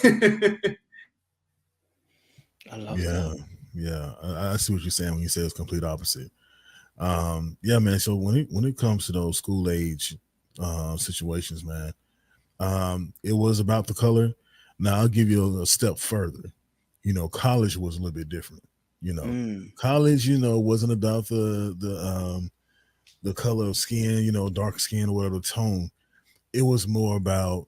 way. I love that. Yeah. I see what you're saying when you say it's complete opposite. Yeah, man. So when it comes to those school age situations, man, it was about the color. Now I'll give you a step further. College was a little bit different. College, wasn't about the color of skin, dark skin or whatever tone. It was more about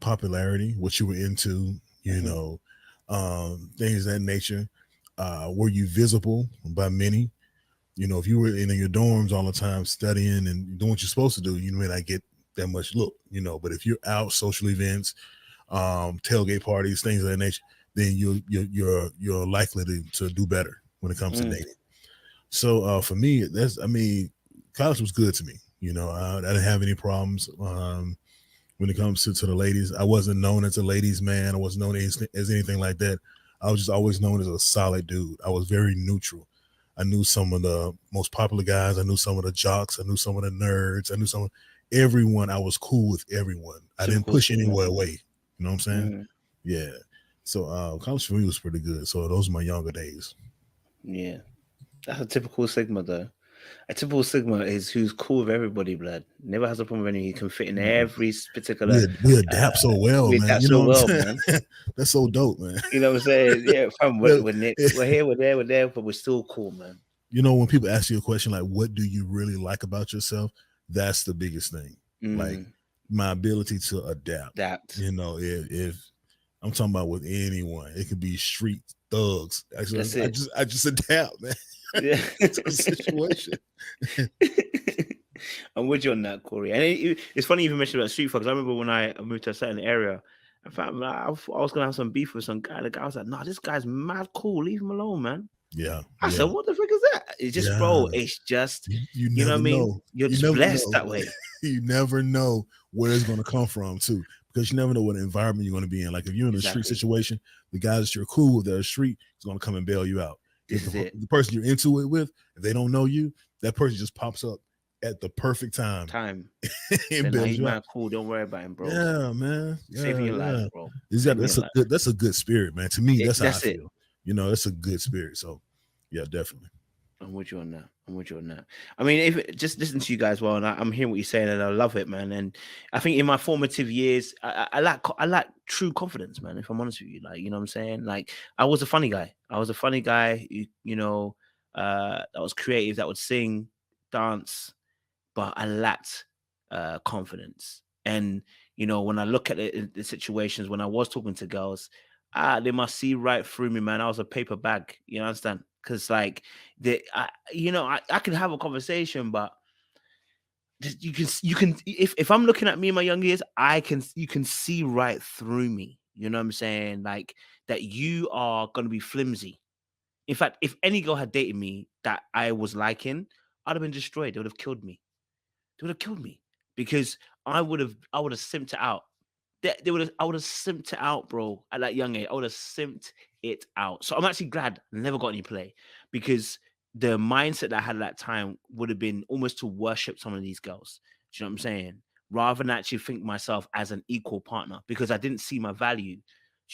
popularity, what you were into, things of that nature. Were you visible by many? If you were in your dorms all the time studying and doing what you're supposed to do, you may not get that much look, but if you're out social events, tailgate parties, things of that nature, then you're likely to do better when it comes to dating. So for me, college was good to me. I didn't have any problems when it comes to the ladies. I wasn't known as a ladies' man. I wasn't known as anything like that. I was just always known as a solid dude. I was very neutral. I knew some of the most popular guys. I knew some of the jocks. I knew some of the nerds. I knew everyone. I was cool with everyone. I didn't push anyone away. You know what I'm saying? Yeah. So college for me was pretty good. So those are my younger days. Yeah. That's a typical Sigma, though. A typical Sigma is who's cool with everybody, blood. Never has a problem with anyone. He can fit in every particular. We adapt so well, man. Adapt so well, man. That's so dope, man. You know what I'm saying? Yeah, fam, we're here, we're there, but we're still cool, man. When people ask you a question like, what do you really like about yourself? That's the biggest thing. Like my ability to adapt. If I'm talking about with anyone, it could be street thugs. Actually, I just adapt, man. Yeah. To the situation. I'm with you on that, Corey. And it's funny you even mentioned about street thugs. I remember when I moved to a certain area, I found I was gonna have some beef with some guy. The guy was like, "No, this guy's mad cool. Leave him alone, man." Yeah. I said, "What the frick is that?" It's just, bro. It's just you know what I mean. Know. You're just blessed that way. You never know where it's going to come from, too, because you never know what environment you're going to be in. Like if you're in a street situation, the guys that you're cool with, that are street, is going to come and bail you out. If the person you're into it with, if they don't know you, that person just pops up at the perfect time. And bails you out. Cool, don't worry about him, bro. Yeah, man. Saving your life, bro. That's a good spirit, man. To me, that's how I feel. That's a good spirit. So, yeah, definitely. I'm with you on that. I mean, if just listen to you guys well, and I'm hearing what you're saying, and I love it, man. And I think in my formative years, I like true confidence, man. If I'm honest with you, like, you know what I'm saying? Like, I was a funny guy. I was a funny guy, that was creative, that would sing, dance, but I lacked confidence. And when I look at the situations when I was talking to girls, they must see right through me, man. I was a paper bag. You understand? Because like I can have a conversation, but you can if I'm looking at me in my young years, you can see right through me. You know what I'm saying? Like that you are gonna be flimsy. In fact, if any girl had dated me that I was liking, I'd have been destroyed. They would have killed me. Because I would have simped it out. I would have simped it out, bro. At that young age, I would have simped it out. So I'm actually glad I never got any play, because the mindset that I had at that time would have been almost to worship some of these girls. Do you know what I'm saying? Rather than actually think myself as an equal partner, because I didn't see my value. Do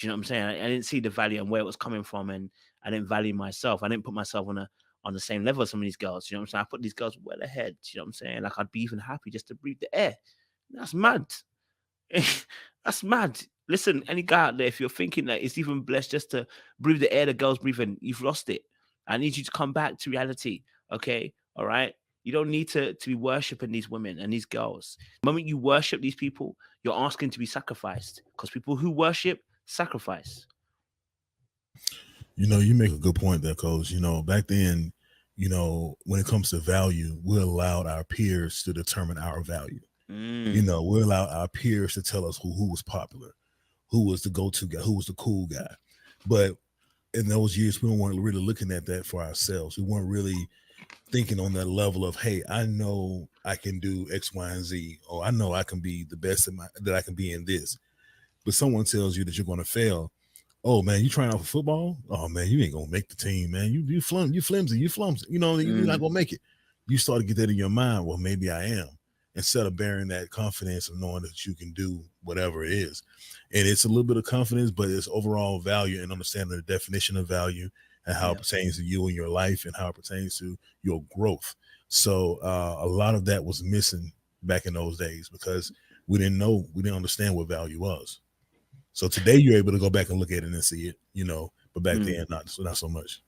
you know what I'm saying? I didn't see the value and where it was coming from, and I didn't value myself. I didn't put myself on the same level as some of these girls. You know what I'm saying? I put these girls well ahead. You know what I'm saying? Like I'd be even happy just to breathe the air. That's mad. That's mad. Listen, any guy out there, if you're thinking that it's even blessed just to breathe the air the girls breathe in, you've lost it. I need you to come back to reality. Okay? All right? You don't need to be worshiping these women and these girls. The moment you worship these people, you're asking to be sacrificed, because people who worship sacrifice. You make a good point there, Coach. Back then, when it comes to value, we allowed our peers to determine our value. We allowed our peers to tell us who was popular, who was the go-to guy, who was the cool guy. But in those years, we weren't really looking at that for ourselves. We weren't really thinking on that level of, hey, I know I can do X, Y, and Z, or I know I can be the best that I can be in this. But someone tells you that you're going to fail. Oh man, you trying out for football? Oh man, you ain't gonna make the team, man. You flimsy. You're not gonna make it. You start to get that in your mind. Well, maybe I am. instead of bearing that confidence of knowing that you can do whatever it is. And it's a little bit of confidence, but it's overall value and understanding the definition of value and how it pertains to you and your life and how it pertains to your growth. So a lot of that was missing back in those days because we didn't understand what value was. So today you're able to go back and look at it and see it, but back then not so much.